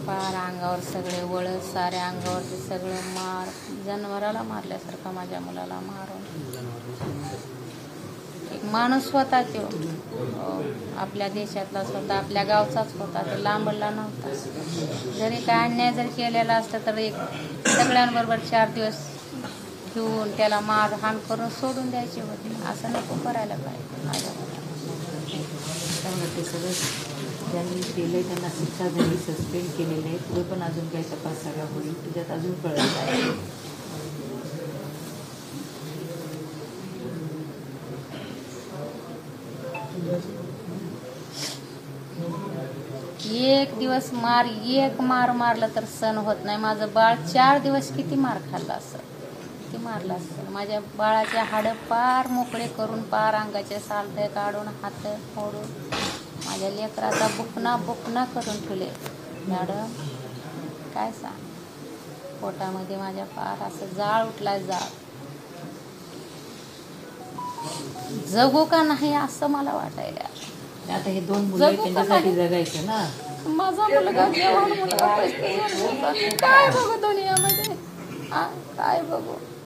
पार अंगावर सगळे वळस, साऱ्या अंगावरचे सगळं मार, जनावराला मारल्यासारखं माझ्या मुलाला मारून. एक माणूस होता तो, आपल्या देशातलाच होता, आपल्या गावचाच होता, तो लांबला नव्हता. जरी काय अन्याय जर केलेला असता तर एक सगळ्यांबरोबर 4 दिवस घेऊन त्याला मारहाण करून सोडून द्यायचे होते. असं नको करायला पाहिजे माझ्या मुलाला. ते सगळं ज्यांनी केलंय त्यांना शिक्षा झाली, सस्पेंड केलेलं आहे. पुढे पण अजून काही तपास सगळा होईल, त्याच्यात अजून कळत आहे. एक दिवस एक मार मारलं तर सण होत नाही. माझं बाळ 4 दिवस किती मार खाल्ला असं, किती मारला असं. माझ्या बाळाचे हाडं पार मोकळे करून, पार अंगाचे सालटे काढून, हात फोडून माझ्या लेकराचा बुकना करून ठेवले. मॅडम काय सांग, पोटामध्ये माझ्या पार असं जाळ उठलाय, जाळ. जगू का नाही असं मला वाटायला. आता हे 2 मुलं त्यांच्यासाठी जगायचं ना. माझा मुलगा जेवण मुलगा काय बघू दुनियामध्ये, काय बघू.